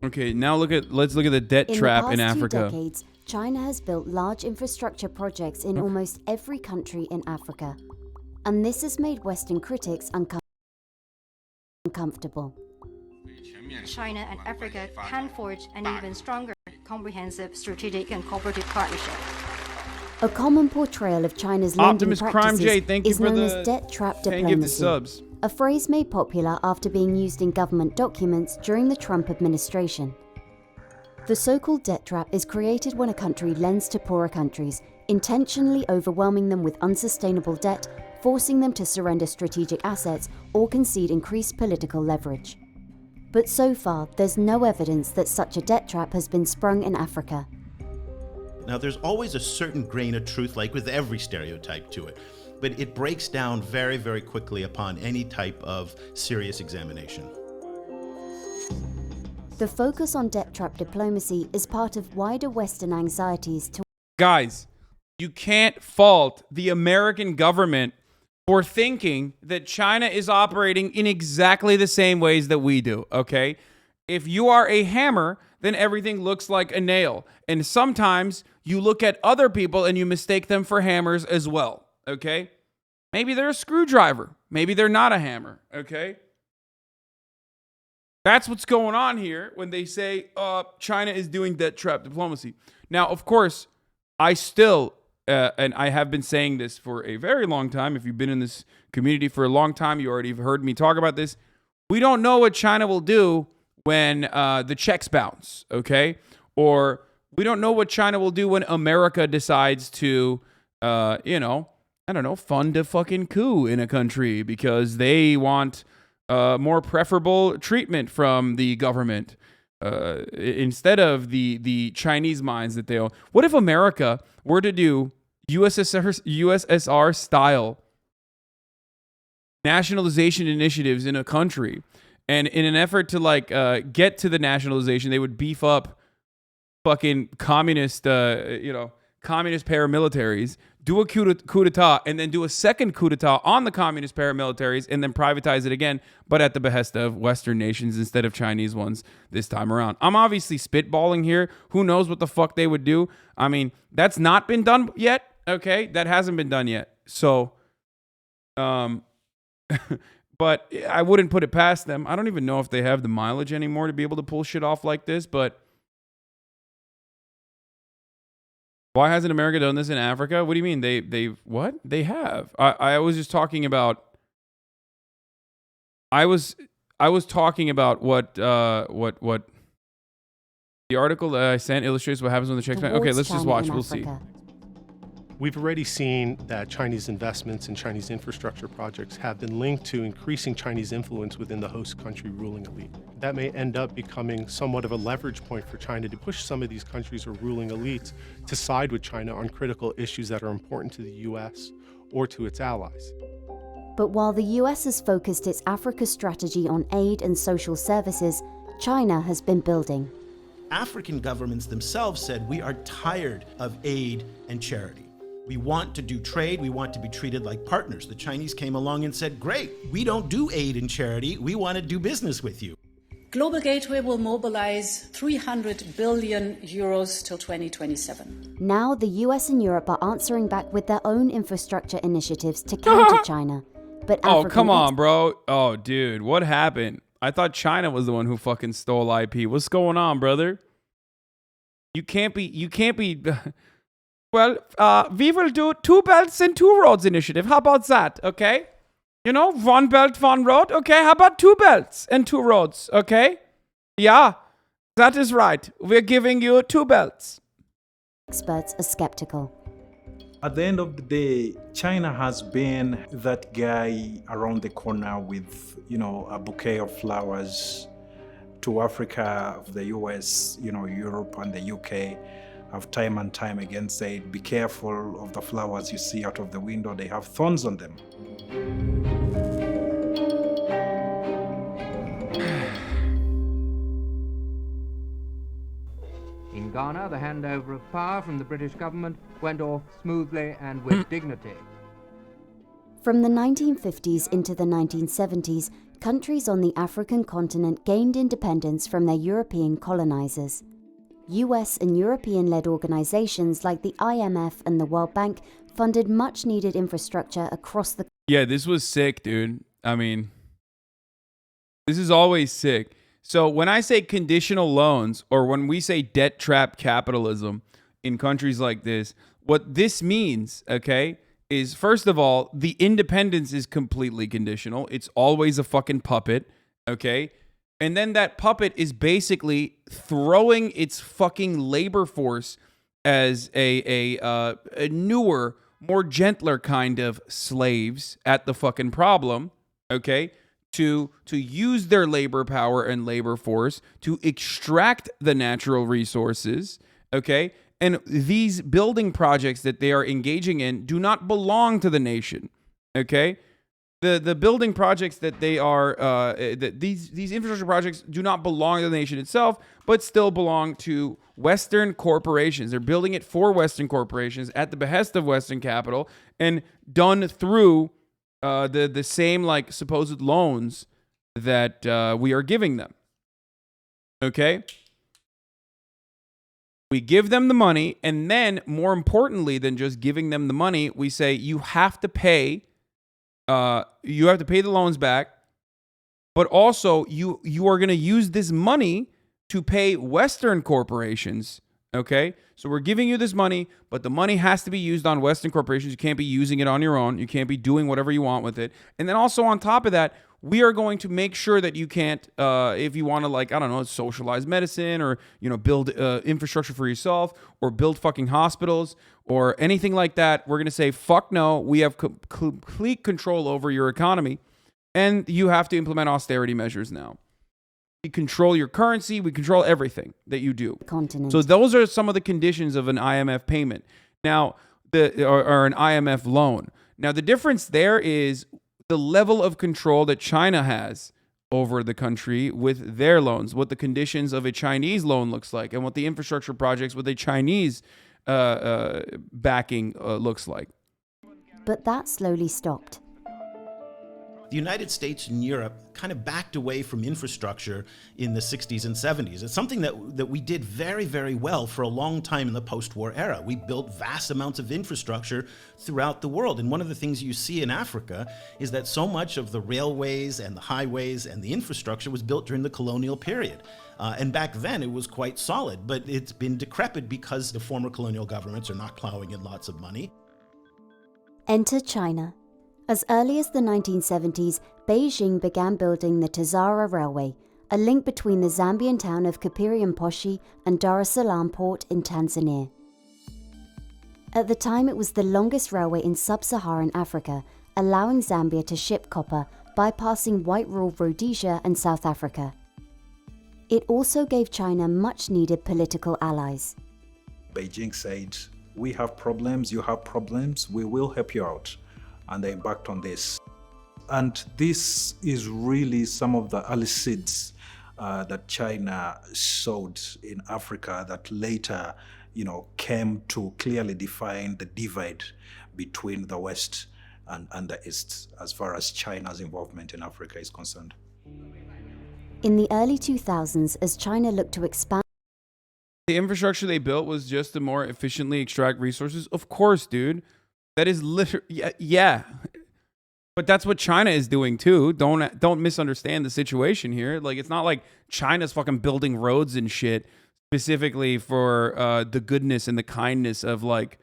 Okay, now let's look at the debt trap in Africa. In the past 2 decades, China has built large infrastructure projects in almost every country in Africa. And this has made Western critics uncomfortable. China and Africa can forge an even stronger, comprehensive strategic and cooperative partnership. A common portrayal of China's lending practices is known as debt trap diplomacy, a phrase made popular after being used in government documents during the Trump administration. The so-called debt trap is created when a country lends to poorer countries, intentionally overwhelming them with unsustainable debt, forcing them to surrender strategic assets or concede increased political leverage. But so far, there's no evidence that such a debt trap has been sprung in Africa. Now, there's always a certain grain of truth, like with every stereotype to it, but it breaks down very, very quickly upon any type of serious examination. The focus on debt trap diplomacy is part of wider Western anxieties to... Guys, you can't fault the American government for thinking that China is operating in exactly the same ways that we do, okay? If you are a hammer, then everything looks like a nail. And sometimes you look at other people and you mistake them for hammers as well, okay? Maybe they're a screwdriver. Maybe they're not a hammer, okay? That's what's going on here when they say China is doing debt trap diplomacy. Now, of course, I still... and I have been saying this for a very long time. If you've been in this community for a long time, you already have heard me talk about this. We don't know what China will do when the checks bounce, okay? Or we don't know what China will do when America decides to, fund a fucking coup in a country because they want more preferable treatment from the government. Instead of the Chinese mines that they own. What if America were to do USSR style nationalization initiatives in a country, and in an effort to get to the nationalization, they would beef up fucking communist paramilitaries, do a coup d'etat, and then do a second coup d'etat on the communist paramilitaries, and then privatize it again, but at the behest of Western nations instead of Chinese ones this time around. I'm obviously spitballing here. Who knows what the fuck they would do? I mean, that's not been done yet, okay? That hasn't been done yet. So, but I wouldn't put it past them. I don't even know if they have the mileage anymore to be able to pull shit off like this, but... Why hasn't America done this in Africa? What do you mean? They what? They have. I was just talking about. I was talking about what the article that I sent illustrates what happens when the checks bounce. Okay, let's just watch. We'll see. We've already seen that Chinese investments in Chinese infrastructure projects have been linked to increasing Chinese influence within the host country ruling elite. That may end up becoming somewhat of a leverage point for China to push some of these countries or ruling elites to side with China on critical issues that are important to the U.S. or to its allies. But while the U.S. has focused its Africa strategy on aid and social services, China has been building. African governments themselves said, we are tired of aid and charity. We want to do trade. We want to be treated like partners. The Chinese came along and said, great, we don't do aid and charity. We want to do business with you. Global Gateway will mobilize 300 billion euros till 2027. Now the US and Europe are answering back with their own infrastructure initiatives to counter China. But come on, bro. Oh, dude, what happened? I thought China was the one who fucking stole IP. What's going on, brother? You can't be... Well, we will do 2 belts and 2 roads initiative. How about that, okay? You know, 1 belt, 1 road. Okay, how about 2 belts and 2 roads, okay? Yeah, that is right. We're giving you 2 belts. Experts are skeptical. At the end of the day, China has been that guy around the corner with, a bouquet of flowers to Africa, the US, Europe and the UK. Have time and time again said, be careful of the flowers you see out of the window. They have thorns on them. In Ghana, the handover of power from the British government went off smoothly and with dignity. From the 1950s into the 1970s, countries on the African continent gained independence from their European colonizers. US and European-led organizations like the IMF and the World Bank funded much-needed infrastructure across the... Yeah, this was sick, dude. I mean, this is always sick. So when I say conditional loans, or when we say debt trap capitalism in countries like this, what this means, okay, is first of all, the independence is completely conditional. It's always a fucking puppet, okay? And then that puppet is basically throwing its fucking labor force as a newer, more gentler kind of slaves at the fucking problem, okay? To use their labor power and labor force to extract the natural resources, okay? And these building projects that they are engaging in do not belong to the nation, okay? The building projects that they are, these infrastructure projects do not belong to the nation itself, but still belong to Western corporations. They're building it for Western corporations at the behest of Western capital and done through the same like supposed loans that we are giving them. Okay? We give them the money, and then more importantly than just giving them the money, we say you have to pay the loans back, but also you are going to use this money to pay Western corporations, okay? So we're giving you this money, but the money has to be used on Western corporations. You can't be using it on your own. You can't be doing whatever you want with it. And then also on top of that, we are going to make sure that you can't, if you want to, like, I don't know, socialize medicine or, you know, build infrastructure for yourself or build fucking hospitals or anything like that, we're going to say, fuck no, we have complete control over your economy and you have to implement austerity measures now. We control your currency. We control everything that you do. Continent. So those are some of the conditions of an IMF payment. Now, or an IMF loan. Now, the difference there is the level of control that China has over the country with their loans, what the conditions of a Chinese loan looks like, and what the infrastructure projects with a Chinese backing looks like. But that slowly stopped. The United States and Europe kind of backed away from infrastructure in the 60s and 70s. It's something that we did very, very well for a long time in the post-war era. We built vast amounts of infrastructure throughout the world. And one of the things you see in Africa is that so much of the railways and the highways and the infrastructure was built during the colonial period. And back then it was quite solid, but it's been decrepit because the former colonial governments are not plowing in lots of money. Enter China. As early as the 1970s, Beijing began building the Tazara Railway, a link between the Zambian town of Kapiriamposhi and Dar es Salaam port in Tanzania. At the time, it was the longest railway in sub-Saharan Africa, allowing Zambia to ship copper, bypassing white rule Rhodesia and South Africa. It also gave China much-needed political allies. Beijing said, we have problems, you have problems, we will help you out. And they embarked on this. And this is really some of the early seeds that China sowed in Africa that later, came to clearly define the divide between the West and the East as far as China's involvement in Africa is concerned. In the early 2000s, as China looked to expand, the infrastructure they built was just to more efficiently extract resources. Of course, dude. That is literally, yeah. But that's what China is doing too. Don't misunderstand the situation here. Like, it's not like China's fucking building roads and shit specifically for the goodness and the kindness of like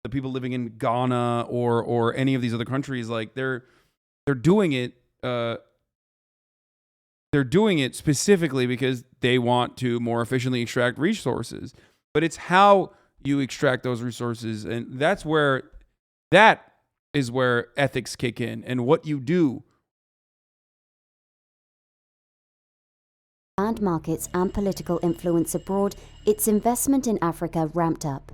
the people living in Ghana or any of these other countries. Like they're doing it. They're doing it specifically because they want to more efficiently extract resources. But it's how you extract those resources, and that is where ethics kick in and what you do. And markets and political influence abroad, its investment in Africa ramped up.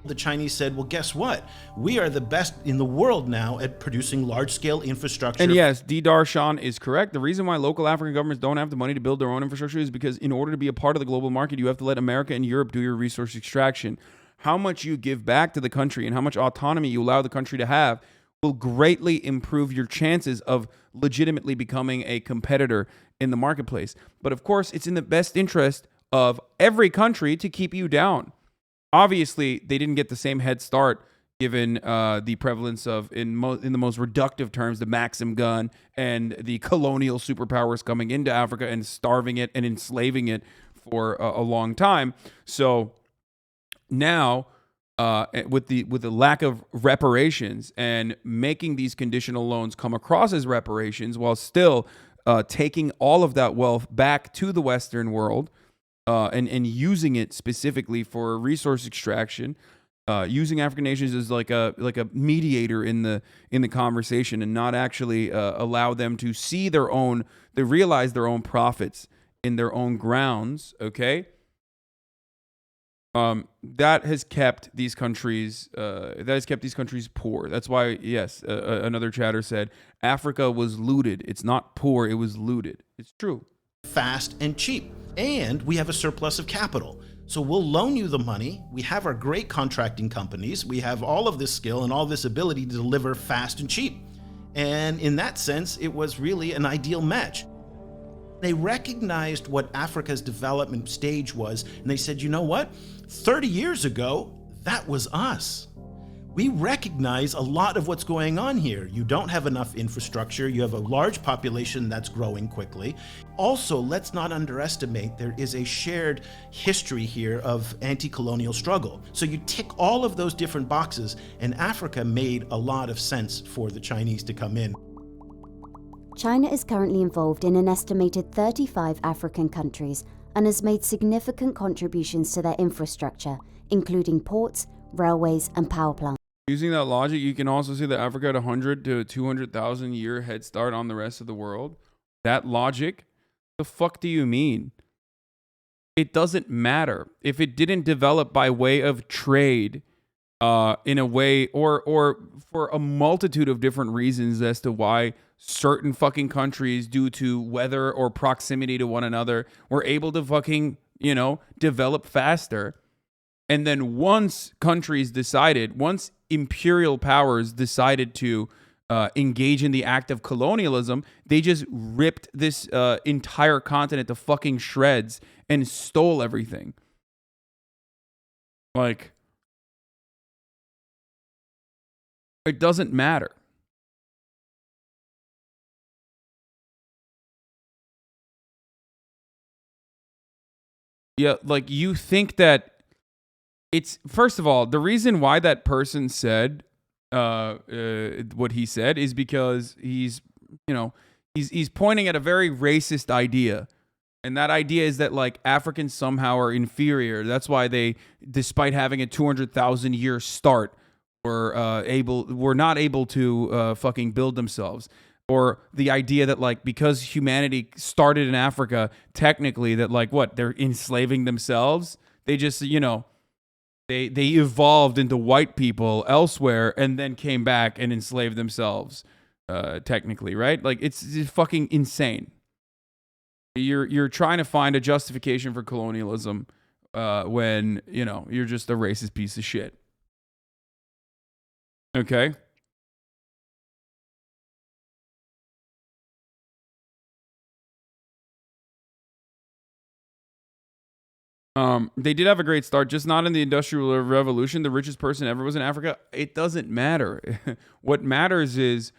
The Chinese said, well, guess what? We are the best in the world now at producing large-scale infrastructure. And yes, D. Darshan is correct. The reason why local African governments don't have the money to build their own infrastructure is because in order to be a part of the global market, you have to let America and Europe do your resource extraction. How much you give back to the country and how much autonomy you allow the country to have will greatly improve your chances of legitimately becoming a competitor in the marketplace. But of course, it's in the best interest of every country to keep you down. Obviously, they didn't get the same head start given the prevalence of, in the most reductive terms, the Maxim gun and the colonial superpowers coming into Africa and starving it and enslaving it for a long time. So now, with the lack of reparations and making these conditional loans come across as reparations while still taking all of that wealth back to the Western world and using it specifically for resource extraction, using African nations as like a mediator in the conversation, and not actually allow them to see they realize their own profits in their own grounds. Okay. That has kept these countries poor. That's why, yes, another chatter said Africa was looted. It's not poor, it was looted. It's true. Fast and cheap. And we have a surplus of capital. So we'll loan you the money. We have our great contracting companies. We have all of this skill and all this ability to deliver fast and cheap. And in that sense, it was really an ideal match. They recognized what Africa's development stage was, and they said, you know what? 30 years ago, that was us. We recognize a lot of what's going on here. You don't have enough infrastructure. You have a large population that's growing quickly. Also, let's not underestimate, there is a shared history here of anti-colonial struggle. So you tick all of those different boxes, and Africa made a lot of sense for the Chinese to come in. China is currently involved in an estimated 35 African countries and has made significant contributions to their infrastructure, including ports, railways, and power plants. Using that logic, you can also see that Africa had 100 to 200,000 year head start on the rest of the world. That logic, the fuck do you mean? It doesn't matter. If it didn't develop by way of trade, in a way, or for a multitude of different reasons as to why certain fucking countries, due to weather or proximity to one another, were able to fucking, develop faster. And then once imperial powers decided to engage in the act of colonialism, they just ripped this entire continent to fucking shreds and stole everything. Like, it doesn't matter. Yeah, like, you think that it's, first of all, the reason why that person said what he said is because he's pointing at a very racist idea. And that idea is that, like, Africans somehow are inferior. That's why they, despite having a 200,000 year start, were not able to fucking build themselves. Or the idea that, like, because humanity started in Africa, technically that, like, what, they're enslaving themselves? They just, they evolved into white people elsewhere and then came back and enslaved themselves, technically, right? Like, it's fucking insane. You're trying to find a justification for colonialism when, you're just a racist piece of shit. Okay? They did have a great start, just not in the Industrial Revolution. The richest person ever was in Africa. It doesn't matter. What matters is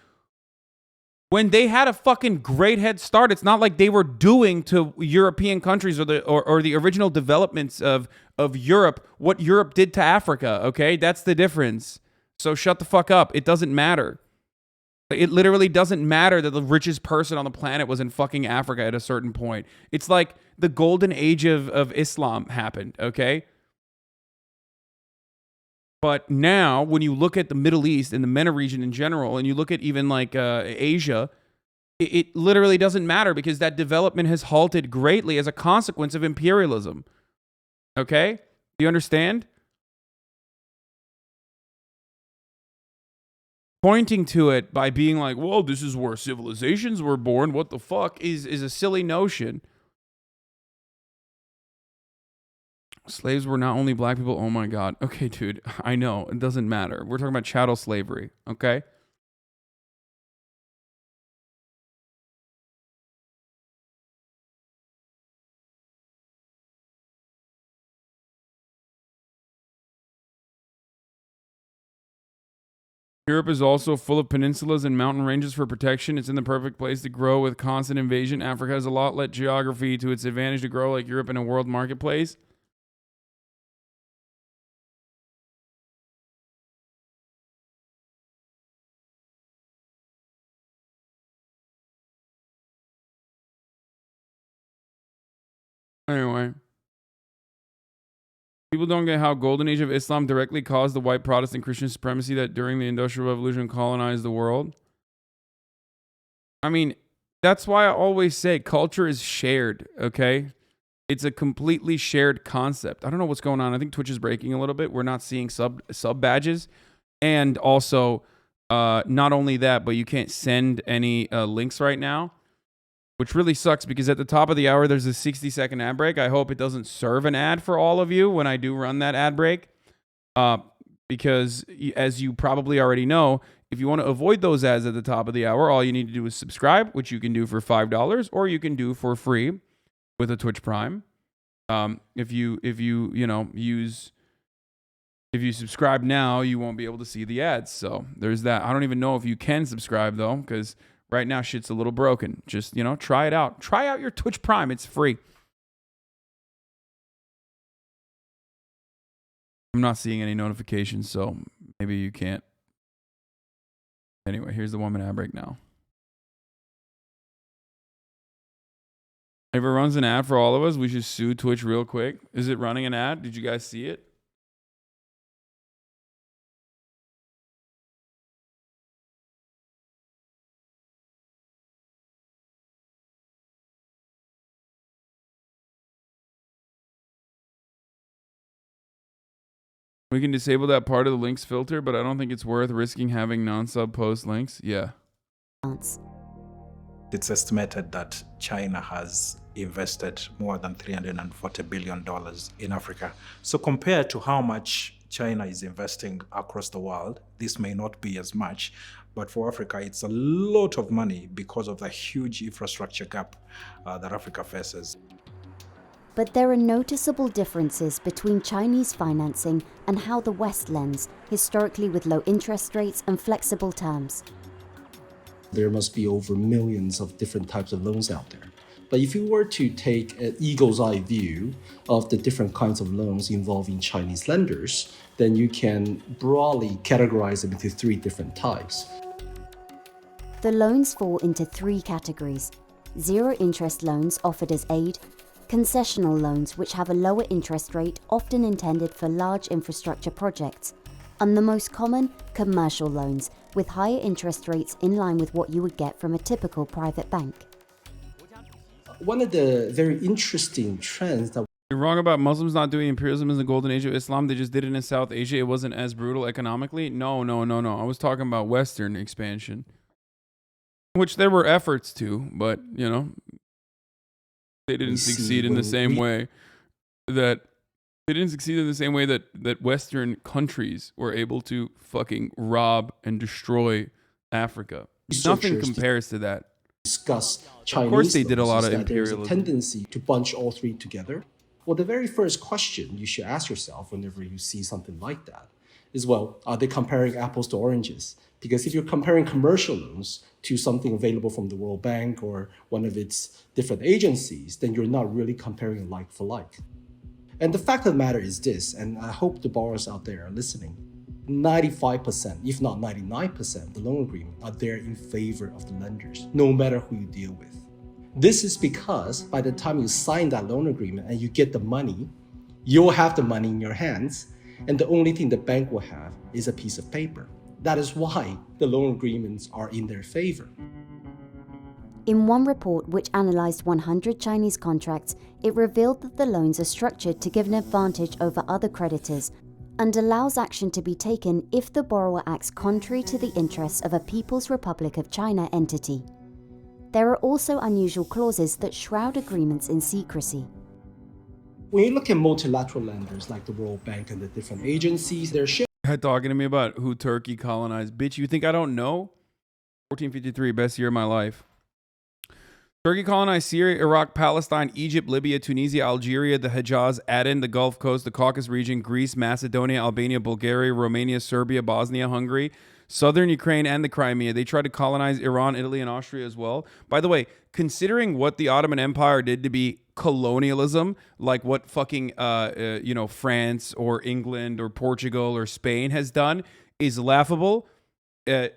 when they had a fucking great head start, it's not like they were doing to European countries or the original developments of Europe what Europe did to Africa, okay? That's the difference. So shut the fuck up. It doesn't matter. It literally doesn't matter that the richest person on the planet was in fucking Africa at a certain point. It's like the golden age of Islam happened, okay? But now, when you look at the Middle East and the MENA region in general, and you look at even like Asia, it literally doesn't matter because that development has halted greatly as a consequence of imperialism. Okay? Do you understand? Pointing to it by being like, well, this is where civilizations were born, what the fuck, is a silly notion. Slaves were not only black people. Oh my God. Okay, dude. I know. It doesn't matter. We're talking about chattel slavery. Okay? Europe is also full of peninsulas and mountain ranges for protection. It's in the perfect place to grow with constant invasion. Africa has a lot less geography to its advantage to grow like Europe in a world marketplace. Anyway. People don't get how golden age of Islam directly caused the white Protestant Christian supremacy that during the Industrial Revolution colonized the world. I mean, that's why I always say culture is shared, okay? It's a completely shared concept. I don't know what's going on. I think Twitch is breaking a little bit. We're not seeing sub badges. And also, not only that, but you can't send any links right now, which really sucks because at the top of the hour, there's a 60-second ad break. I hope it doesn't serve an ad for all of you when I do run that ad break. Because as you probably already know, if you want to avoid those ads at the top of the hour, all you need to do is subscribe, which you can do for $5, or you can do for free with a Twitch Prime. If you subscribe now, you won't be able to see the ads. So there's that. I don't even know if you can subscribe though, because right now shit's a little broken. Just, try it out. Try out your Twitch Prime. It's free. I'm not seeing any notifications, so maybe you can't. Anyway, here's the 1 minute ad break now. If it runs an ad for all of us, we should sue Twitch real quick. Is it running an ad? Did you guys see it? We can disable that part of the links filter, but I don't think it's worth risking having non-sub post links. Yeah. It's estimated that China has invested more than $340 billion in Africa. So compared to how much China is investing across the world, this may not be as much, but for Africa, it's a lot of money because of the huge infrastructure gap that Africa faces. But there are noticeable differences between Chinese financing and how the West lends, historically with low interest rates and flexible terms. There must be over millions of different types of loans out there. But if you were to take an eagle's eye view of the different kinds of loans involving Chinese lenders, then you can broadly categorize them into 3 different types. The loans fall into 3 categories: zero interest loans offered as aid, concessional loans which have a lower interest rate often intended for large infrastructure projects, and the most common, commercial loans with higher interest rates in line with what you would get from a typical private bank. One of the very interesting trends that You're wrong about Muslims not doing imperialism in the golden age of Islam. They just did it in South Asia. It wasn't as brutal economically. No. I was talking about Western expansion, which there were efforts to, but, they didn't succeed in the same way that Western countries were able to fucking rob and destroy Africa. Nothing compares to that. Discuss Chinese. Of course, they did a lot of imperialism. There's a tendency to bunch all 3 together. Well, the very first question you should ask yourself whenever you see something like that is, well, are they comparing apples to oranges? Because if you're comparing commercial loans to something available from the World Bank or one of its different agencies, then you're not really comparing like for like. And the fact of the matter is this, and I hope the borrowers out there are listening, 95%, if not 99% of the loan agreement are there in favor of the lenders, no matter who you deal with. This is because by the time you sign that loan agreement and you get the money, you'll have the money in your hands, and the only thing the bank will have is a piece of paper. That is why the loan agreements are in their favor. In one report which analysed 100 Chinese contracts, it revealed that the loans are structured to give an advantage over other creditors and allows action to be taken if the borrower acts contrary to the interests of a People's Republic of China entity. There are also unusual clauses that shroud agreements in secrecy. When you look at multilateral lenders like the World Bank and the different agencies, they're talking to me about who Turkey colonized. Bitch, you think I don't know? 1453, best year of my life. Turkey colonized Syria, Iraq, Palestine, Egypt, Libya, Tunisia, Algeria, the Hejaz, Aden, the Gulf Coast, the Caucasus region, Greece, Macedonia, Albania, Bulgaria, Romania, Serbia, Bosnia, Hungary, southern Ukraine and the Crimea. They tried to colonize Iran, Italy, and Austria as well. By the way, considering what the Ottoman Empire did to be colonialism, like what fucking France or England or Portugal or Spain has done, is laughable.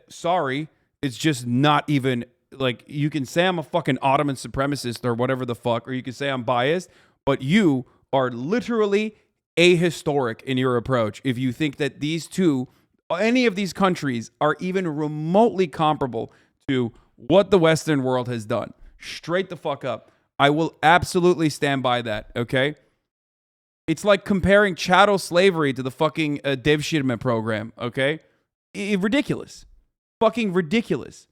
Sorry, it's just not even, like, you can say I'm a fucking Ottoman supremacist or whatever the fuck, or you can say I'm biased, but you are literally ahistoric in your approach if you think that these two, any of these countries, are even remotely comparable to what the Western world has done. Straight the fuck up. I will absolutely stand by that, okay? It's like comparing chattel slavery to the fucking Devshirme program, okay? Ridiculous. Fucking ridiculous.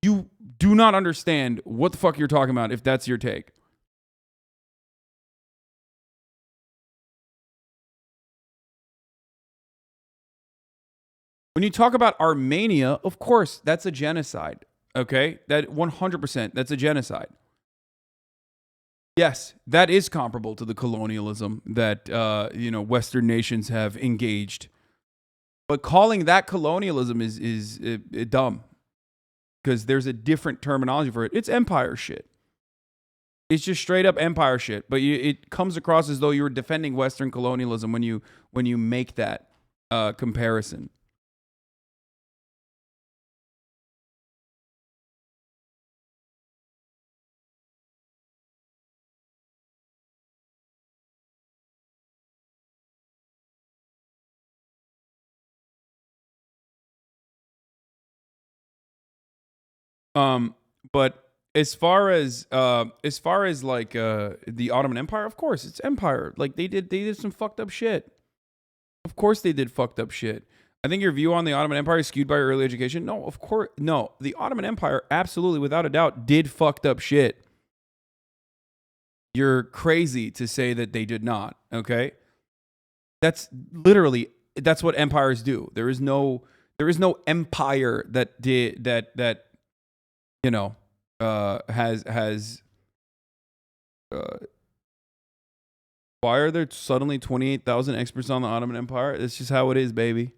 You do not understand what the fuck you're talking about if that's your take. When you talk about Armenia, of course, that's a genocide, okay? That 100%, that's a genocide. Yes, that is comparable to the colonialism that, Western nations have engaged. But calling that colonialism is dumb, because there's a different terminology for it. It's empire shit. It's just straight up empire shit. But it comes across as though you're defending Western colonialism when you make that comparison. But as far as like the Ottoman Empire, of course it's empire. Like they did some fucked up shit. Of course they did fucked up shit. I think your view on the Ottoman Empire is skewed by your early education. No, of course no. The Ottoman Empire absolutely, without a doubt, did fucked up shit. You're crazy to say that they did not. Okay, that's what empires do. There is no empire that did that. Has why are there suddenly 28,000 experts on the Ottoman Empire? It's just how it is, baby.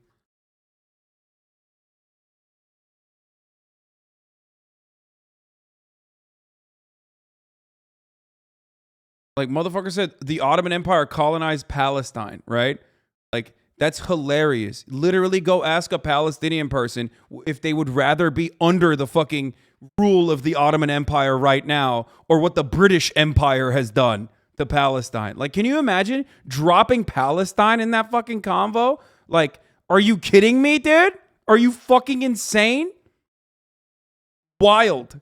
Like, motherfucker said the Ottoman Empire colonized Palestine, right? Like, that's hilarious. Literally go ask a Palestinian person if they would rather be under the fucking rule of the Ottoman Empire right now, or what the British Empire has done to Palestine. Like, can you imagine dropping Palestine in that fucking convo? Like, are you kidding me, dude? Are you fucking insane? Wild.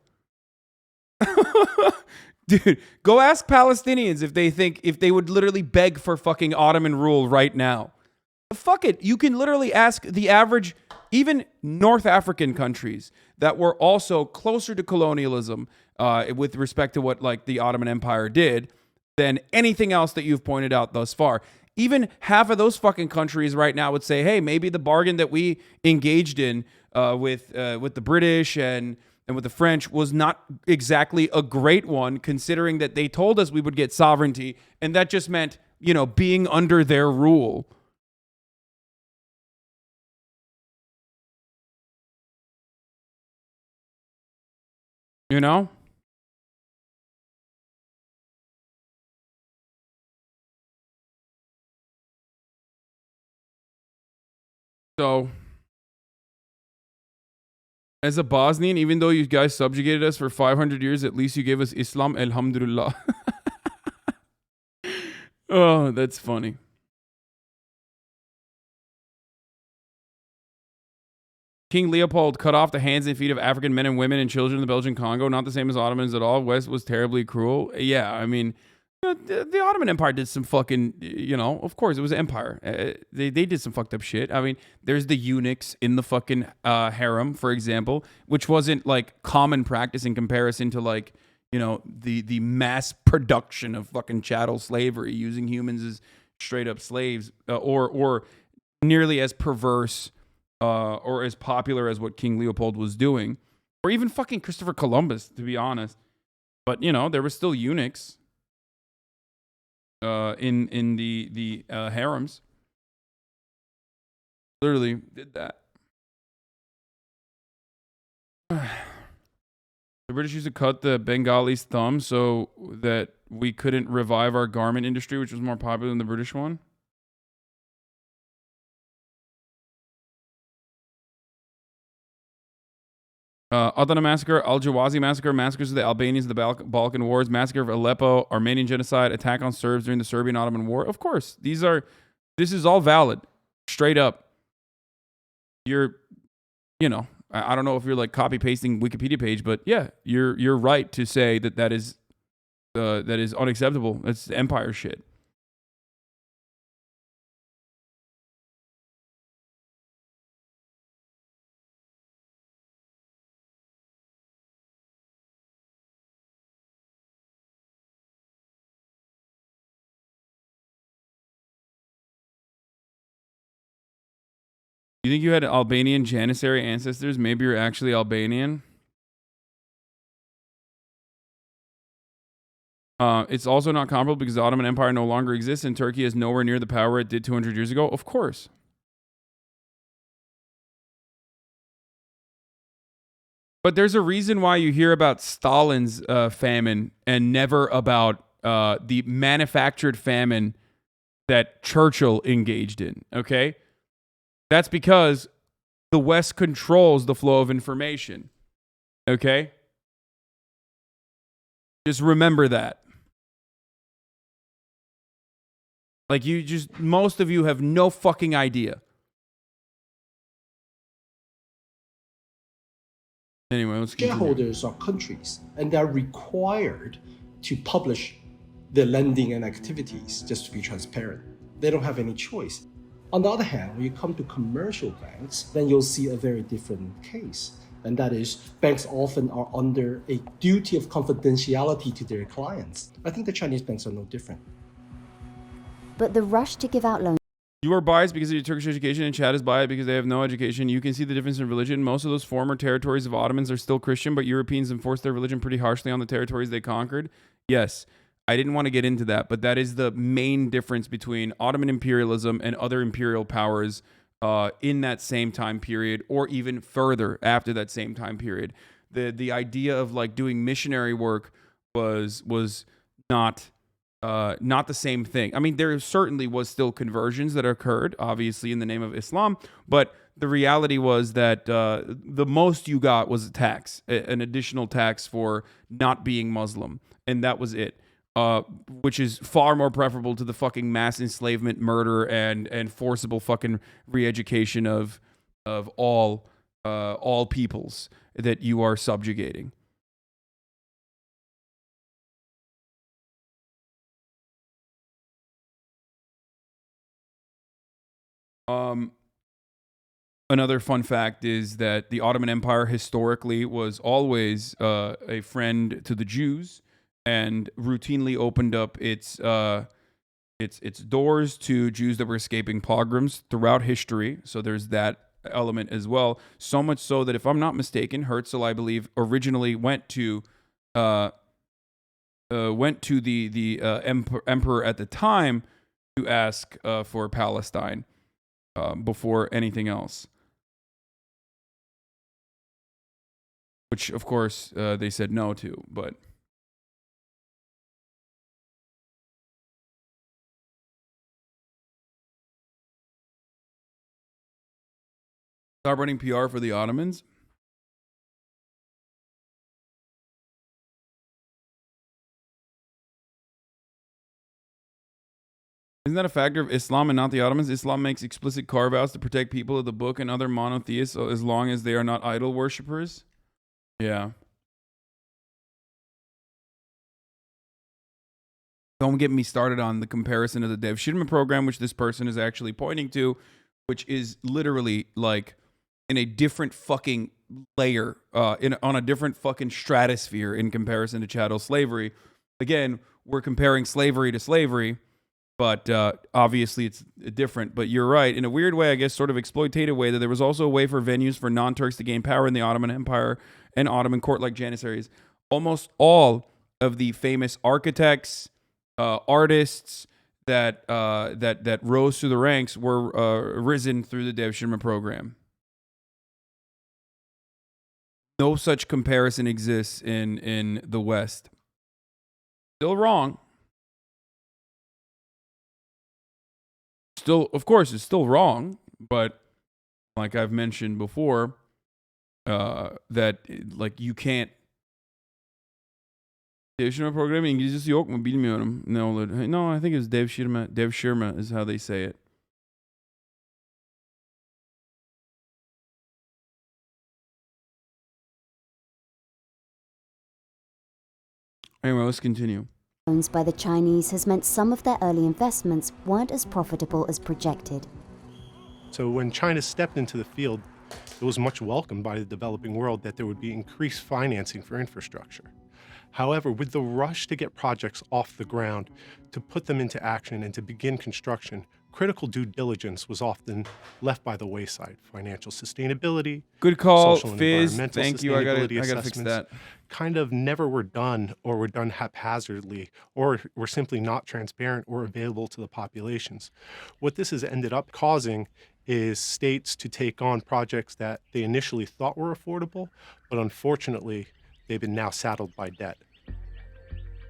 Dude, go ask Palestinians if they would literally beg for fucking Ottoman rule right now. Fuck it. You can literally ask the average, even North African countries that were also closer to colonialism with respect to what like the Ottoman Empire did than anything else that you've pointed out thus far. Even half of those fucking countries right now would say, hey, maybe the bargain that we engaged in with the British and with the French was not exactly a great one, considering that they told us we would get sovereignty, and that just meant, being under their rule. You know? So, as a Bosnian, even though you guys subjugated us for 500 years, at least you gave us Islam, alhamdulillah. Oh, that's funny. King Leopold cut off the hands and feet of African men and women and children in the Belgian Congo. Not the same as Ottomans at all. West was terribly cruel. Yeah, I mean, the Ottoman Empire did some fucking, of course, it was an empire. They did some fucked up shit. I mean, there's the eunuchs in the fucking harem, for example, which wasn't like common practice in comparison to like, the mass production of fucking chattel slavery, using humans as straight up slaves, or nearly as perverse or as popular as what King Leopold was doing, or even fucking Christopher Columbus, to be honest. But there were still eunuchs in the harems. Literally did that. The British used to cut the Bengalis' thumb so that we couldn't revive our garment industry, which was more popular than the British one. Adana massacre, Al-Jawazi massacre, massacres of the Albanians in the Balkan Wars, massacre of Aleppo, Armenian genocide, attack on Serbs during the Serbian-Ottoman War. Of course, this is all valid, straight up. I don't know if you're like copy pasting Wikipedia page, but yeah, you're right to say that is unacceptable. That's empire shit. You think you had Albanian Janissary ancestors? Maybe you're actually Albanian. It's also not comparable because the Ottoman Empire no longer exists and Turkey is nowhere near the power it did 200 years ago. Of course. But there's a reason why you hear about Stalin's famine and never about the manufactured famine that Churchill engaged in, okay? That's because the West controls the flow of information, okay? Just remember that. Like most of you have no fucking idea. Anyway, let's continue. Shareholders are countries, and they're required to publish their lending and activities just to be transparent. They don't have any choice. On the other hand, when you come to commercial banks, then you'll see a very different case. And that is, banks often are under a duty of confidentiality to their clients. I think the Chinese banks are no different. But the rush to give out loans. You are biased because of your Turkish education, and Chad is biased because they have no education. You can see the difference in religion. Most of those former territories of Ottomans are still Christian, but Europeans enforced their religion pretty harshly on the territories they conquered. Yes, I didn't want to get into that, but that is the main difference between Ottoman imperialism and other imperial powers in that same time period, or even further after that same time period. The idea of like doing missionary work was not the same thing. I mean, there certainly was still conversions that occurred, obviously, in the name of Islam, but the reality was that the most you got was a tax, an additional tax for not being Muslim, and that was it, which is far more preferable to the fucking mass enslavement, murder, and forcible fucking re-education of all peoples that you are subjugating. Another fun fact is that the Ottoman Empire historically was always a friend to the Jews and routinely opened up its doors to Jews that were escaping pogroms throughout history. So there's that element as well. So much so that, if I'm not mistaken, Herzl, I believe, originally went to the emperor at the time to ask for Palestine before anything else. Which, of course, they said no to, but... Stop running PR for the Ottomans? Isn't that a factor of Islam and not the Ottomans? Islam makes explicit carve-outs to protect people of the book and other monotheists as long as they are not idol worshippers. Yeah. Don't get me started on the comparison of the Dev Shidman program, which this person is actually pointing to, which is literally like in a different fucking layer, on a different fucking stratosphere in comparison to chattel slavery. Again, we're comparing slavery to slavery, but obviously it's different. But you're right. In a weird way, I guess, sort of exploitative way, that there was also a way for venues for non-Turks to gain power in the Ottoman Empire and Ottoman court-like janissaries. Almost all of the famous architects, artists, that rose through the ranks were risen through the Devshirme program. No such comparison exists in the West. Still wrong. Still, of course, it's still wrong, but like I've mentioned before, that like you can't. Devshirme program İngilizcesi yok mu bilmiyorum. Ne olur? No, I think it's Devshirme. Devshirme is how they say it. Anyway, let's continue. Loans by the Chinese has meant some of their early investments weren't as profitable as projected. So when China stepped into the field, it was much welcomed by the developing world that there would be increased financing for infrastructure. However, with the rush to get projects off the ground, to put them into action and to begin construction, critical due diligence was often left by the wayside. Financial sustainability, good call, social and Fizz. environmental Thank you. I gotta fix assessments that. kind of never were done, or were done haphazardly, or were simply not transparent or available to the populations. What this has ended up causing is states to take on projects that they initially thought were affordable, but unfortunately, they've been now saddled by debt.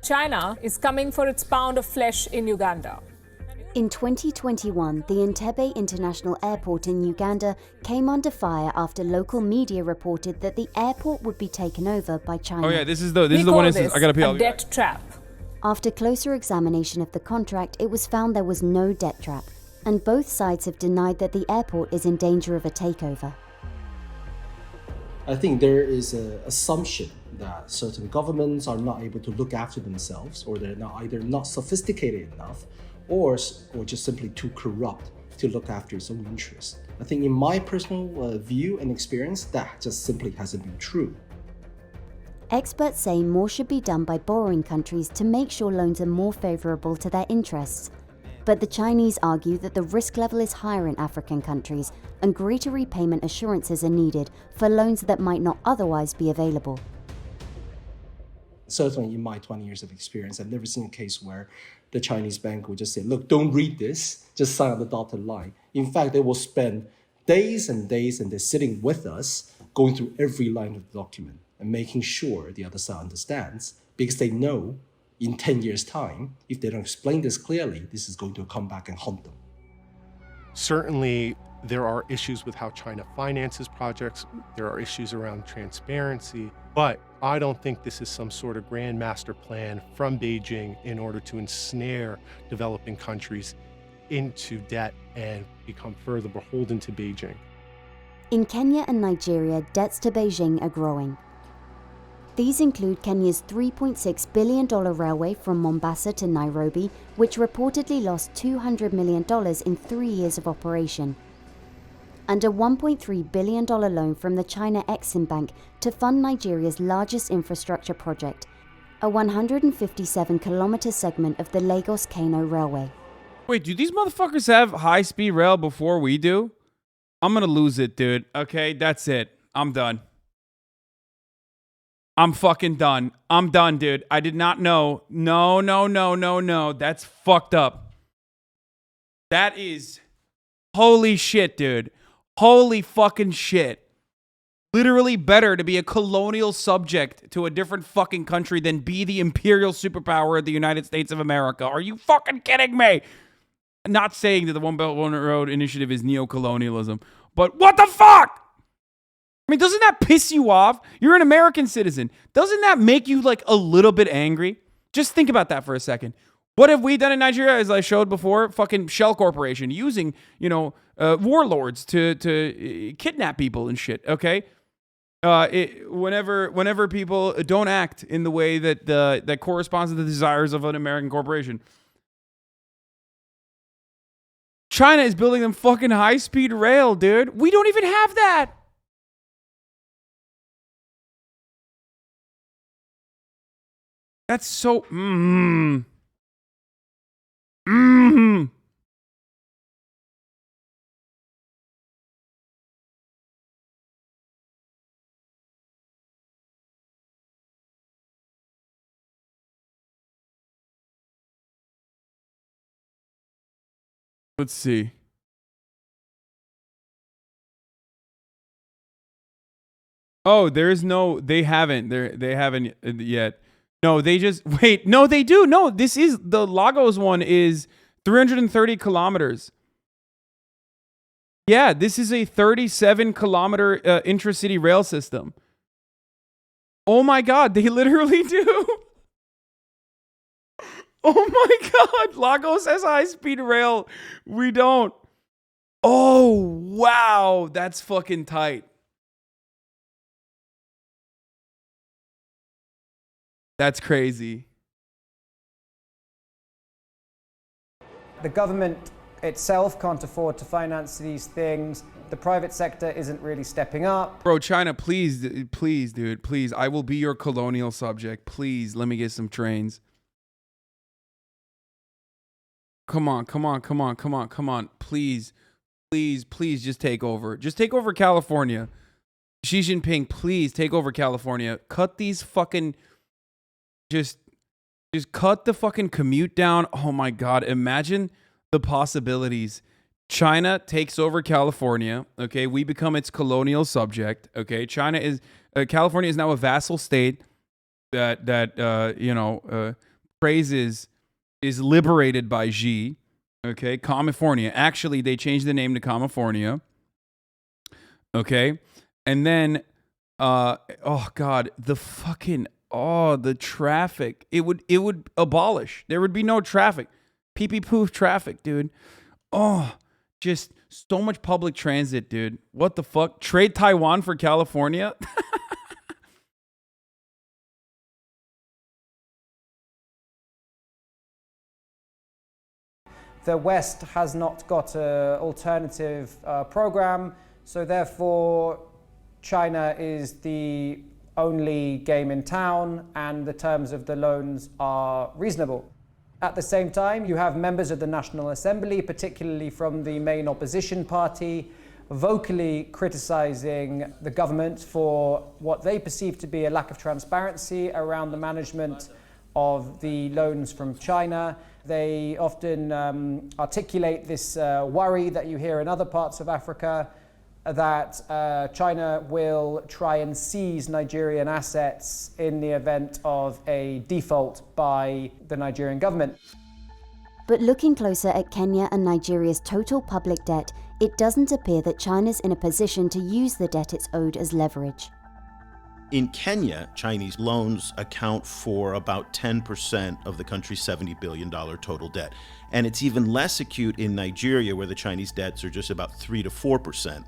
China is coming for its pound of flesh in Uganda. In 2021, the Entebbe International Airport in Uganda came under fire after local media reported that the airport would be taken over by China. Oh yeah, this is the one instance. I gotta pay all a debt trap. After closer examination of the contract, it was found there was no debt trap, and both sides have denied that the airport is in danger of a takeover. I think there is an assumption that certain governments are not able to look after themselves, or they're either not sophisticated enough, or just simply too corrupt to look after its own interests. I think in my personal view and experience, that just simply hasn't been true. Experts say more should be done by borrowing countries to make sure loans are more favorable to their interests. But the Chinese argue that the risk level is higher in African countries and greater repayment assurances are needed for loans that might not otherwise be available. Certainly in my 20 years of experience, I've never seen a case where the Chinese bank would just say, look, don't read this, just sign on the dotted line. In fact, they will spend days and days and they're sitting with us, going through every line of the document and making sure the other side understands, because they know in 10 years' time, if they don't explain this clearly, this is going to come back and haunt them. Certainly, there are issues with how China finances projects. There are issues around transparency, but I don't think this is some sort of grand master plan from Beijing in order to ensnare developing countries into debt and become further beholden to Beijing. In Kenya and Nigeria, debts to Beijing are growing. These include Kenya's $3.6 billion railway from Mombasa to Nairobi, which reportedly lost $200 million in 3 years of operation, and a $1.3 billion loan from the China Exim Bank to fund Nigeria's largest infrastructure project, a 157-kilometer segment of the Lagos-Kano Railway. Wait, do these motherfuckers have high-speed rail before we do? I'm gonna lose it, dude. Okay, that's it. I'm done. I'm fucking done. I'm done, dude. I did not know. No. That's fucked up. That is... Holy shit, dude. Holy fucking shit. Literally better to be a colonial subject to a different fucking country than be the imperial superpower of the United States of America. Are you fucking kidding me? I'm not saying that the One Belt, One Road initiative is neo-colonialism, but what the fuck? I mean, doesn't that piss you off? You're an American citizen. Doesn't that make you like a little bit angry? Just think about that for a second. What have we done in Nigeria, as I showed before? Fucking Shell Corporation using, warlords to kidnap people and shit, okay? Whenever people don't act in the way that corresponds to the desires of an American corporation. China is building them fucking high-speed rail, dude. We don't even have that. That's so... Let's see. Oh, they haven't yet. No, they just, wait, no, they do. No, this is, the Lagos one is 330 kilometers. Yeah, this is a 37-kilometer intracity rail system. Oh my God, they literally do. Oh my God, Lagos has high-speed rail. We don't. Oh, wow, that's fucking tight. That's crazy. The government itself can't afford to finance these things. The private sector isn't really stepping up. Bro, China, please, dude, please. I will be your colonial subject. Please, let me get some trains. Come on. Please, just take over. Just take over California. Xi Jinping, please take over California. Cut these fucking... Just cut the fucking commute down. Oh my God. Imagine the possibilities. China takes over California. Okay. We become its colonial subject. Okay. California is now a vassal state that praises is liberated by Xi. Okay. California. Actually, they changed the name to California. Okay. And then, oh God, the traffic. It would abolish. There would be no traffic. Pee-pee poof traffic, dude. Oh, just so much public transit, dude. What the fuck? Trade Taiwan for California? The West has not got an alternative program, so therefore China is the only game in town, and the terms of the loans are reasonable. At the same time, you have members of the National Assembly, particularly from the main opposition party, vocally criticizing the government for what they perceive to be a lack of transparency around the management of the loans from China. They often articulate this worry that you hear in other parts of Africa, that China will try and seize Nigerian assets in the event of a default by the Nigerian government. But looking closer at Kenya and Nigeria's total public debt, it doesn't appear that China's in a position to use the debt it's owed as leverage. In Kenya, Chinese loans account for about 10% of the country's $70 billion total debt. And it's even less acute in Nigeria, where the Chinese debts are just about 3 to 4%.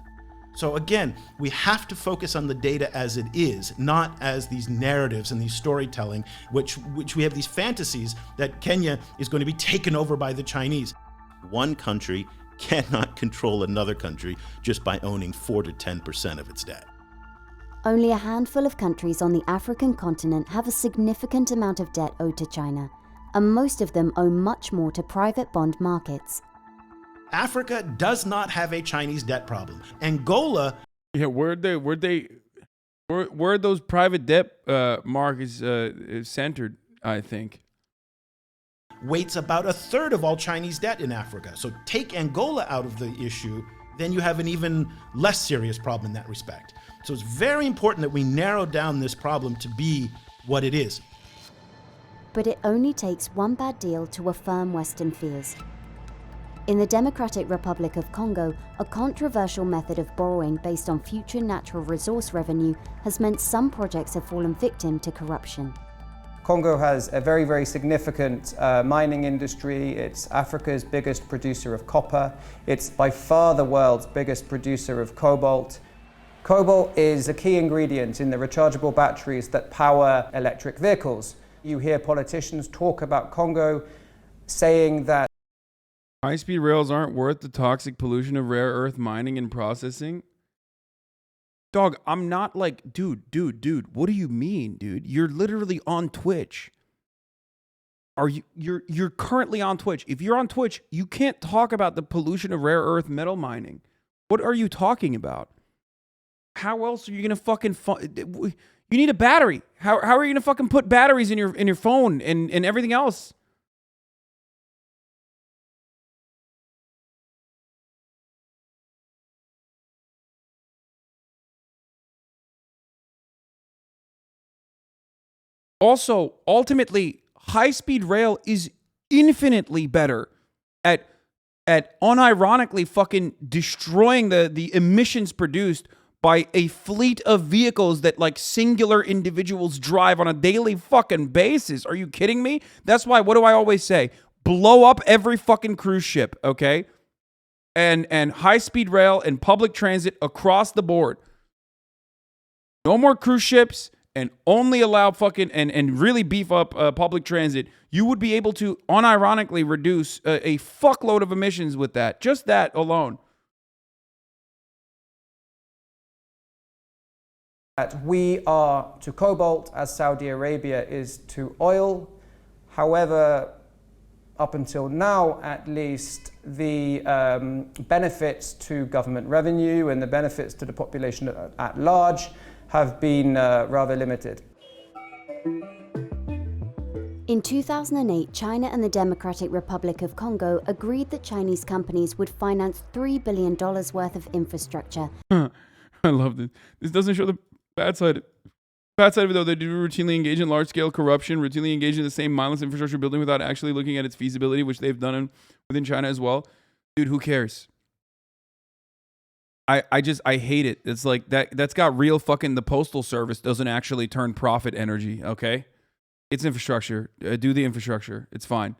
So again, we have to focus on the data as it is, not as these narratives and these storytelling, which we have these fantasies that Kenya is going to be taken over by the Chinese. One country cannot control another country just by owning 4 to 10% of its debt. Only a handful of countries on the African continent have a significant amount of debt owed to China, and most of them owe much more to private bond markets. Africa does not have a Chinese debt problem. Angola... Yeah, where those private debt markets centered, I think. Weights about a third of all Chinese debt in Africa. So take Angola out of the issue, then you have an even less serious problem in that respect. So it's very important that we narrow down this problem to be what it is. But it only takes one bad deal to affirm Western fears. In the Democratic Republic of Congo, a controversial method of borrowing based on future natural resource revenue has meant some projects have fallen victim to corruption. Congo has a very, very significant mining industry. It's Africa's biggest producer of copper. It's by far the world's biggest producer of cobalt. Cobalt is a key ingredient in the rechargeable batteries that power electric vehicles. You hear politicians talk about Congo saying that high-speed rails aren't worth the toxic pollution of rare earth mining and processing. Dog, I'm not like, dude, what do you mean, dude? You're literally on Twitch. You're currently on Twitch. If you're on Twitch, you can't talk about the pollution of rare earth metal mining. What are you talking about? How else are you gonna fucking you need a battery. How are you gonna fucking put batteries in your phone and everything else? Also, ultimately, high-speed rail is infinitely better at unironically fucking destroying the emissions produced by a fleet of vehicles that like singular individuals drive on a daily fucking basis. Are you kidding me? That's why, what do I always say? Blow up every fucking cruise ship, okay? And high-speed rail and public transit across the board. No more cruise ships, and only allow fucking and really beef up public transit. You would be able to unironically reduce a fuckload of emissions with that. Just that alone. That we are to cobalt as Saudi Arabia is to oil. However, up until now, at least, the benefits to government revenue and the benefits to the population at large have been rather limited. In 2008, China and the Democratic Republic of Congo agreed that Chinese companies would finance $3 billion worth of infrastructure. I love this. This doesn't show the bad side. Bad side of it, though, they do routinely engage in large-scale corruption, routinely engage in the same mindless infrastructure building without actually looking at its feasibility, which they've done within China as well. Dude, who cares? I hate it. It's like that's got real fucking, the postal service doesn't actually turn profit energy, okay? It's infrastructure. Do the infrastructure. It's fine.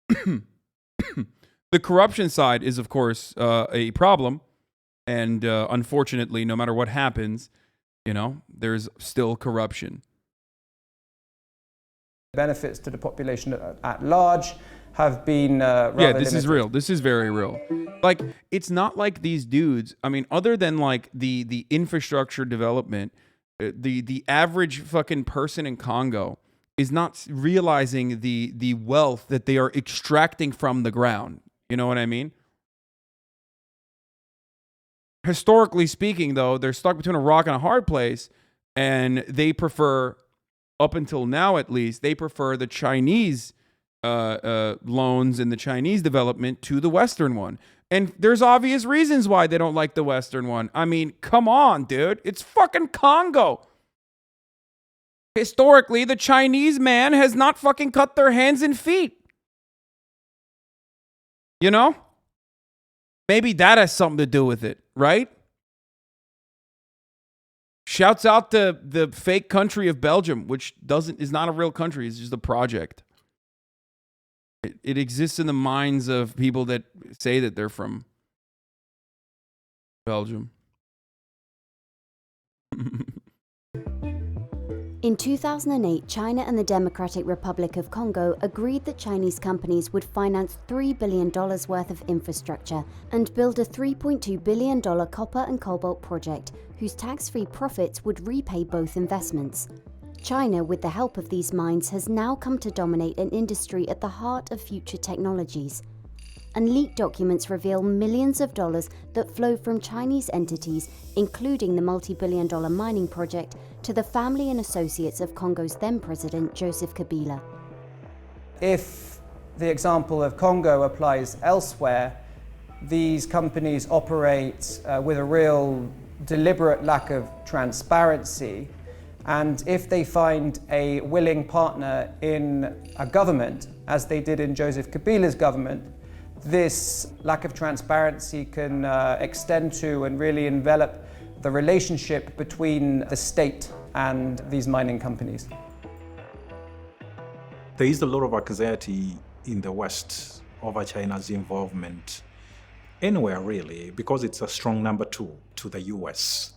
The corruption side is, of course, a problem. And unfortunately, no matter what happens, you know, there's still corruption. Benefits to the population at large have been rather limited. This is real. This is very real. Like, it's not like these dudes, I mean, other than like the infrastructure development, the average fucking person in Congo is not realizing the wealth that they are extracting from the ground. You know what I mean? Historically speaking, though, they're stuck between a rock and a hard place, and they prefer, up until now at least, they prefer the Chinese loans and the Chinese development to the Western one. And there's obvious reasons why they don't like the Western one. I mean, come on, dude. It's fucking Congo. Historically, the Chinese man has not fucking cut their hands and feet. You know? Maybe that has something to do with it, right? Shouts out to the fake country of Belgium, which is not a real country. It's just a project. It exists in the minds of people that say that they're from Belgium. In 2008, China and the Democratic Republic of Congo agreed that Chinese companies would finance $3 billion worth of infrastructure and build a $3.2 billion copper and cobalt project whose tax-free profits would repay both investments. China, with the help of these mines, has now come to dominate an industry at the heart of future technologies. And leaked documents reveal millions of dollars that flow from Chinese entities, including the multi-billion-dollar mining project, to the family and associates of Congo's then-president, Joseph Kabila. If the example of Congo applies elsewhere, these companies operate with a real deliberate lack of transparency. And if they find a willing partner in a government, as they did in Joseph Kabila's government, this lack of transparency can extend to and really envelop the relationship between the state and these mining companies. There is a lot of anxiety in the West over China's involvement anywhere, really, because it's a strong number two to the US.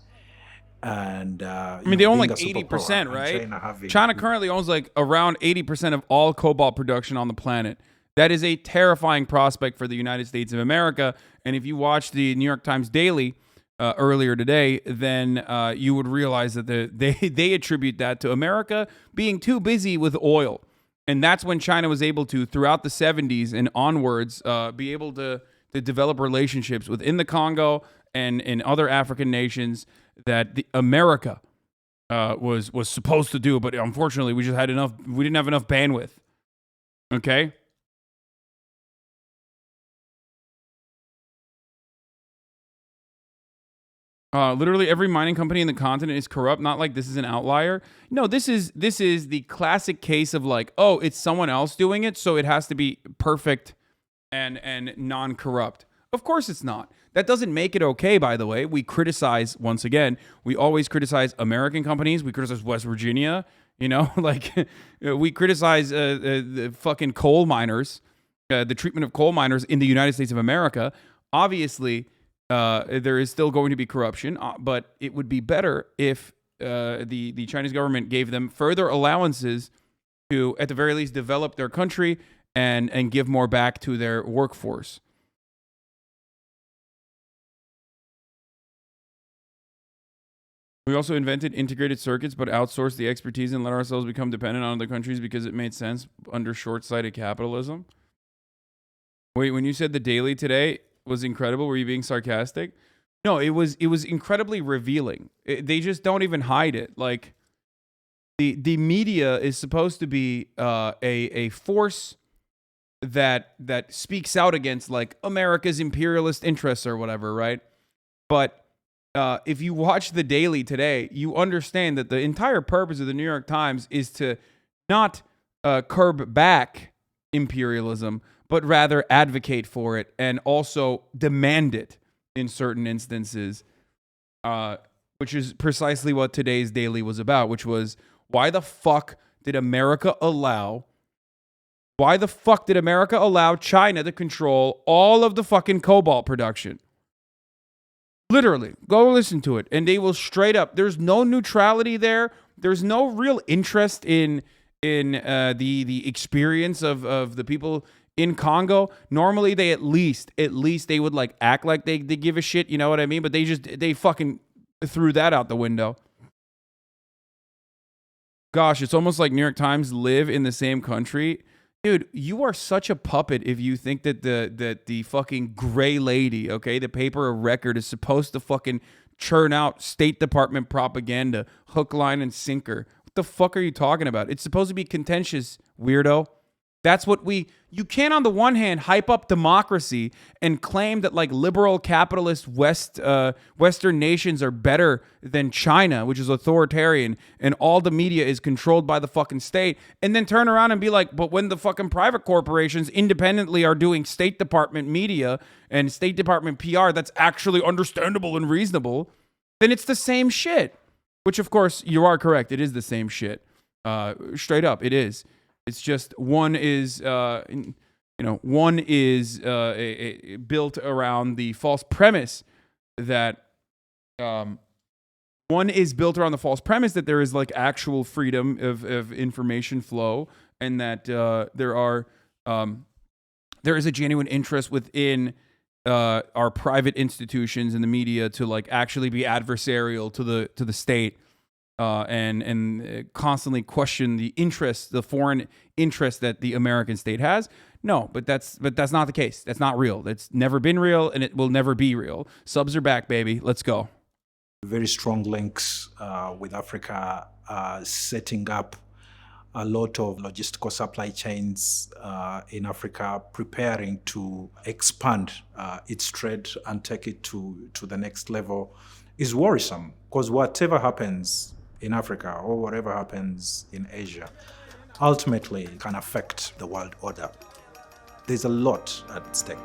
And I mean, they own like 80%, right? China currently owns like around 80% of all cobalt production on the planet. That is a terrifying prospect for the United States of America. And if you watch the New York Times Daily earlier today, then you would realize that they attribute that to America being too busy with oil. And that's when China was able to, throughout the 70s and onwards, be able to develop relationships within the Congo and in other African nations that America was supposed to do. But unfortunately, we didn't have enough bandwidth. Okay? Literally every mining company in the continent is corrupt. Not like this is an outlier. No, this is the classic case of like, oh, it's someone else doing it, so it has to be perfect and non-corrupt. Of course it's not. That doesn't make it okay, by the way. We criticize, once again, we always criticize American companies. We criticize West Virginia, like we criticize the fucking coal miners, the treatment of coal miners in the United States of America. Obviously, there is still going to be corruption, but it would be better if the Chinese government gave them further allowances to, at the very least, develop their country and give more back to their workforce. We also invented integrated circuits, but outsourced the expertise and let ourselves become dependent on other countries because it made sense under short-sighted capitalism. Wait, when you said the Daily today was incredible, were you being sarcastic? No, it was incredibly revealing. They just don't even hide it. Like the media is supposed to be a force that speaks out against like America's imperialist interests or whatever, right? But if you watch the Daily today, you understand that the entire purpose of the New York Times is to not curb back imperialism, but rather advocate for it and also demand it in certain instances, which is precisely what today's Daily was about, which was why the fuck did America allow China to control all of the fucking cobalt production? Literally, go listen to it, and they will straight up. There's no neutrality there. There's no real interest in the experience of the people in Congo. Normally, they at least they would like act like they give a shit. You know what I mean? But they fucking threw that out the window. Gosh, it's almost like New York Times live in the same country. Dude, you are such a puppet if you think that the fucking gray lady, okay, the paper of record is supposed to fucking churn out State Department propaganda, hook, line, and sinker. What the fuck are you talking about? It's supposed to be contentious, weirdo. That's what you can't on the one hand hype up democracy and claim that like liberal capitalist Western nations are better than China, which is authoritarian, and all the media is controlled by the fucking state, and then turn around and be like, but when the fucking private corporations independently are doing State Department media and State Department PR that's actually understandable and reasonable, then it's the same shit. Which of course you are correct. It is the same shit. Straight up, it is. It's just one is, built around the false premise that there is like actual freedom of information flow, and that there is a genuine interest within our private institutions and the media to like actually be adversarial to the state. And constantly question the foreign interest that the American state has. No, but that's not the case. That's not real. That's never been real, and it will never be real. Subs are back, baby. Let's go. Very strong links with Africa, setting up a lot of logistical supply chains in Africa, preparing to expand its trade and take it to the next level, is worrisome, because whatever happens in Africa or whatever happens in Asia ultimately can affect the world order. There's a lot at stake.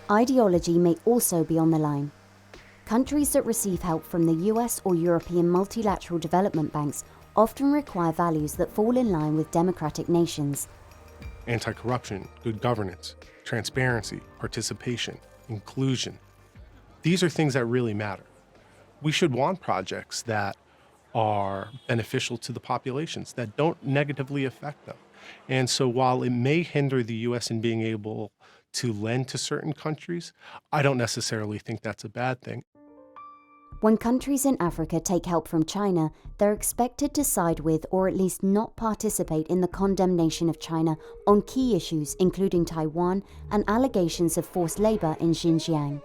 Ideology may also be on the line. Countries that receive help from the US or European multilateral development banks often require values that fall in line with democratic nations. Anti-corruption, good governance, transparency, participation, inclusion. These are things that really matter. We should want projects that are beneficial to the populations, that don't negatively affect them. And so while it may hinder the US in being able to lend to certain countries, I don't necessarily think that's a bad thing. When countries in Africa take help from China, they're expected to side with or at least not participate in the condemnation of China on key issues including Taiwan and allegations of forced labor in Xinjiang.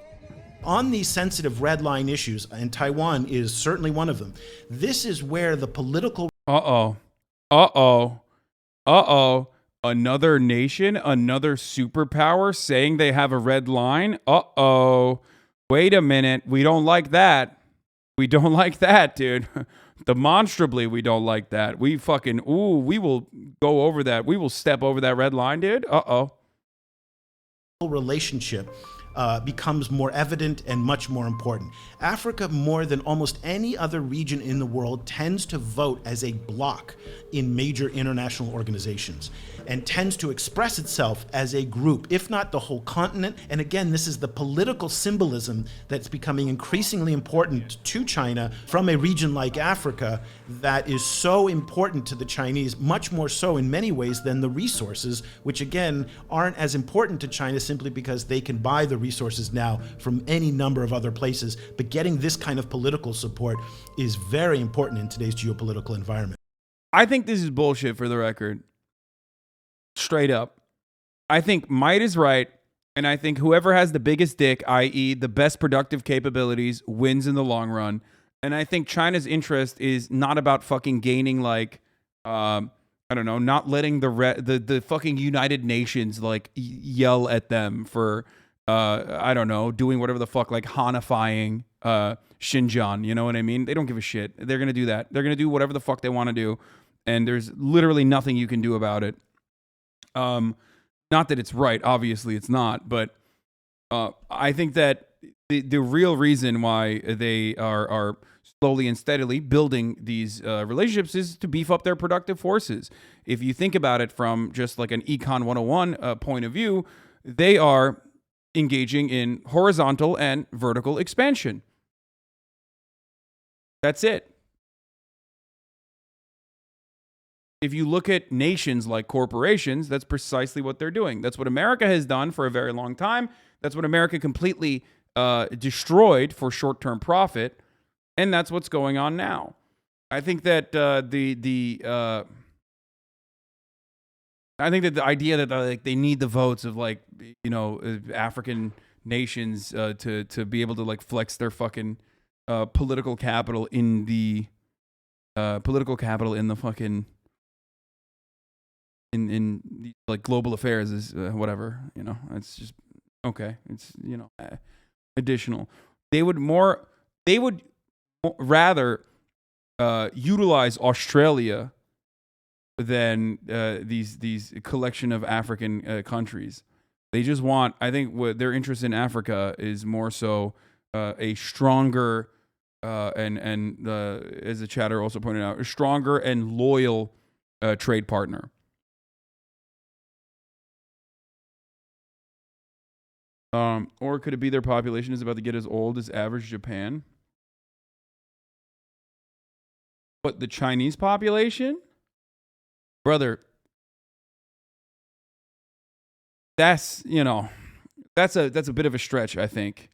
On these sensitive red line issues, and Taiwan is certainly one of them, this is where the political... Another nation, another superpower saying they have a red line? Uh-oh. Wait a minute. We don't like that. We don't like that, dude. Demonstrably, we don't like that. We fucking, we will go over that. We will step over that red line, dude. Uh-oh. Relationship becomes more evident and much more important. Africa, more than almost any other region in the world, tends to vote as a bloc in major international organizations and tends to express itself as a group, if not the whole continent. And again, this is the political symbolism that's becoming increasingly important to China from a region like Africa that is so important to the Chinese, much more so in many ways than the resources, which again aren't as important to China simply because they can buy the resources now from any number of other places. But getting this kind of political support is very important in today's geopolitical environment. I think this is bullshit, for the record. Straight up. I think might is right, and I think whoever has the biggest dick, i.e. the best productive capabilities, wins in the long run. And I think China's interest is not about fucking gaining, like, I don't know, not letting the fucking United Nations, like, yell at them for, I don't know, doing whatever the fuck, like, Hanifying Xinjiang, you know what I mean? They don't give a shit. They're going to do that. They're going to do whatever the fuck they want to do, and there's literally nothing you can do about it. Not that it's right, obviously it's not, but I think that the real reason why they are slowly and steadily building these relationships is to beef up their productive forces. If you think about it from just like an Econ 101 point of view, they are engaging in horizontal and vertical expansion. That's it. If you look at nations like corporations, that's precisely what they're doing. That's what America has done for a very long time. That's what America completely destroyed for short-term profit, and that's what's going on now. I think that the idea that like they need the votes of like African nations to be able to like flex their fucking political capital in the fucking in like global affairs is whatever, it's just okay. It's additional. They would rather utilize Australia than these collection of African countries. They just want, I think what their interest in Africa is more so a stronger and as the chatter also pointed out, a stronger and loyal trade partner. Or could it be their population is about to get as old as average Japan? But the Chinese population? Brother, that's a bit of a stretch, I think.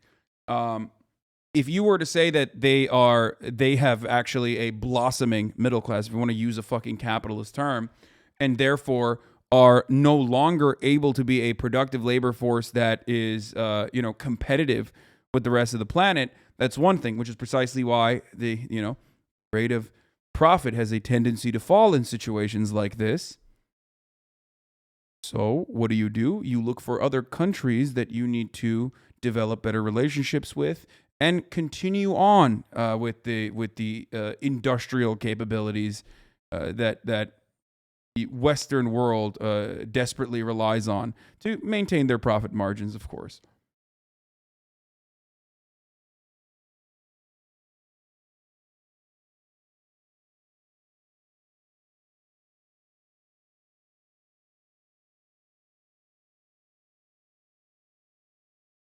If you were to say that they have actually a blossoming middle class, if you want to use a fucking capitalist term, and therefore are no longer able to be a productive labor force that is, competitive with the rest of the planet, that's one thing, which is precisely why the, rate of profit has a tendency to fall in situations like this. So what do? You look for other countries that you need to develop better relationships with and continue on with the industrial capabilities that the Western world desperately relies on to maintain their profit margins, of course.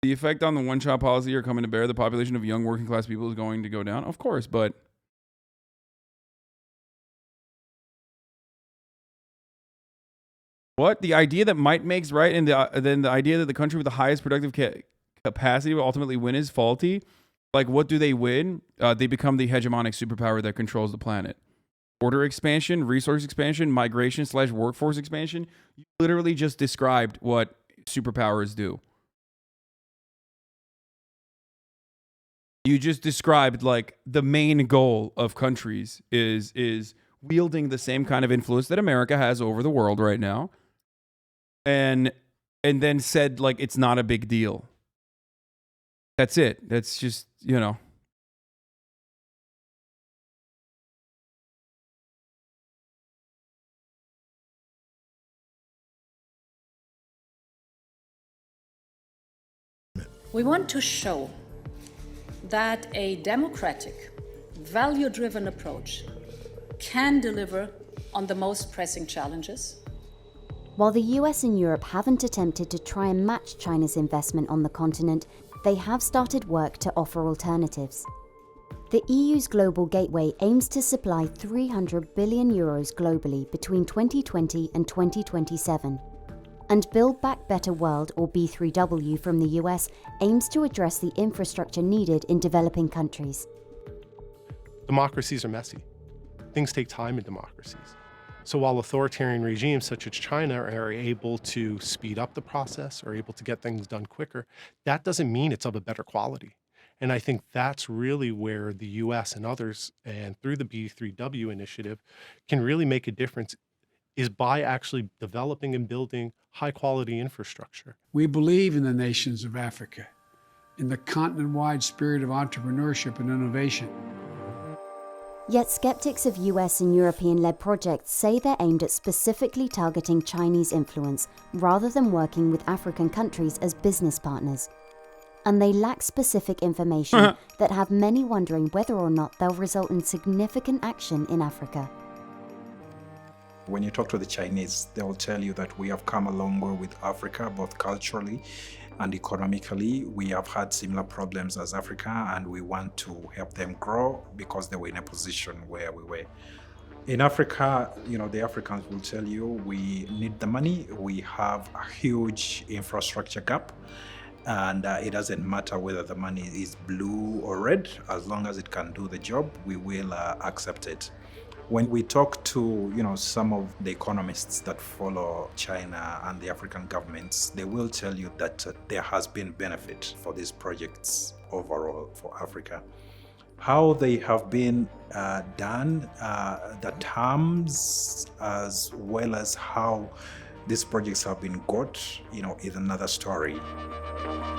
The effect on the one-child policy are coming to bear. The population of young working class people is going to go down, of course, but what? The idea that might makes right, and then the idea that the country with the highest productive capacity will ultimately win is faulty. Like, what do they win? They become the hegemonic superpower that controls the planet. Border expansion, resource expansion, migration / workforce expansion. You literally just described what superpowers do. You just described like the main goal of countries is wielding the same kind of influence that America has over the world right now. and then said like it's not a big deal. That's it. That's just, you know. We want to show that a democratic, value-driven approach can deliver on the most pressing challenges. While the US and Europe haven't attempted to try and match China's investment on the continent, they have started work to offer alternatives. The EU's Global Gateway aims to supply 300 billion euros globally between 2020 and 2027. And Build Back Better World, or B3W from the US, aims to address the infrastructure needed in developing countries. Democracies are messy. Things take time in democracies. So while authoritarian regimes such as China are able to speed up the process or able to get things done quicker, that doesn't mean it's of a better quality. And I think that's really where the US and others, and through the B3W initiative, can really make a difference, is by actually developing and building high-quality infrastructure. We believe in the nations of Africa, in the continent-wide spirit of entrepreneurship and innovation. Yet skeptics of US and European-led projects say they're aimed at specifically targeting Chinese influence rather than working with African countries as business partners. And they lack specific information that have many wondering whether or not they'll result in significant action in Africa. When you talk to the Chinese, they will tell you that we have come a long way with Africa, both culturally and economically. We have had similar problems as Africa, and we want to help them grow because they were in a position where we were. In Africa, the Africans will tell you we need the money. We have a huge infrastructure gap, and it doesn't matter whether the money is blue or red. As long as it can do the job, we will accept it. When we talk to some of the economists that follow China and the African governments, they will tell you that there has been benefit for these projects overall for Africa. How they have been done, the terms, as well as how these projects have been got, is another story.